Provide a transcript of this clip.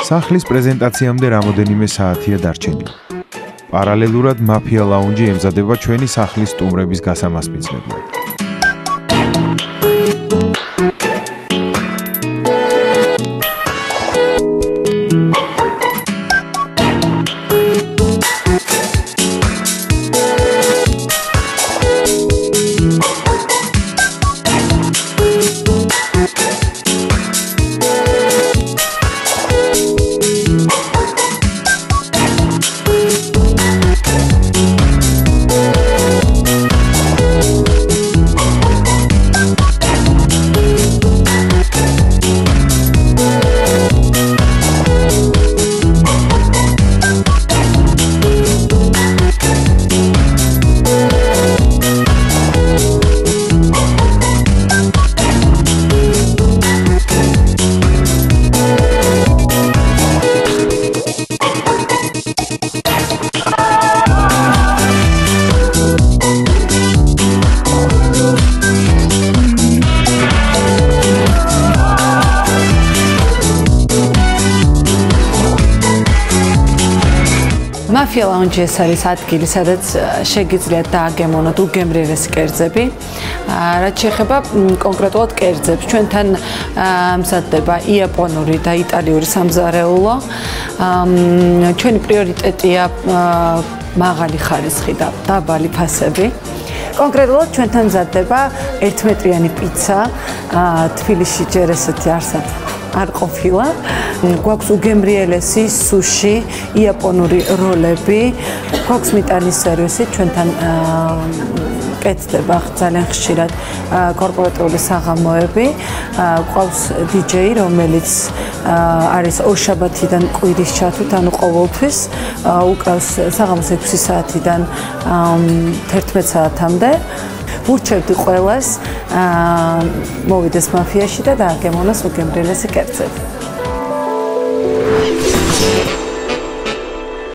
სახლის პრეზენტაციამდე რამოდენიმე საათია დარჩენილი. პარალელურად მაფია ლაუნჯი ემზადება ჩვენი სახლის სტუმრების გასამასპინძლებლად. Mafia Lounge არის ადგილი, სადაც შეგიძლიათ დააგემონოთ უგემრიელესი კერძები. რაც შეეხება კონკრეტულად კერძებს, ჩვენთან მზადდება იაპონური და იტალიური სამზარეულო. ჩვენი პრიორიტეტია მაღალი ხარისხი და დაბალი ფასები. კონკრეტულად ჩვენთან მზადდება 1 მეტრიანი პიცა, თბილისში ჯერ ესეთი არსად არ ყოფილა. გვაქვს უგემრიელესი სუში, იაპონური როლები, გვაქვს მიტანის სერვისი, ჩვენთან კეთდება ძალიან ხშირად კორპორატიული საღამოები. გვყავს DJ, რომელიც არის ორშაბათიდან კვირის ჩათვლით, ანუ ყოველთვის უკრავს საღამოს 6 საათიდან 11 საათამდე. ვურჩევთ ყველას მოვიდეს მაფიაში და დააგემონოს უგემრიელესი კერძები.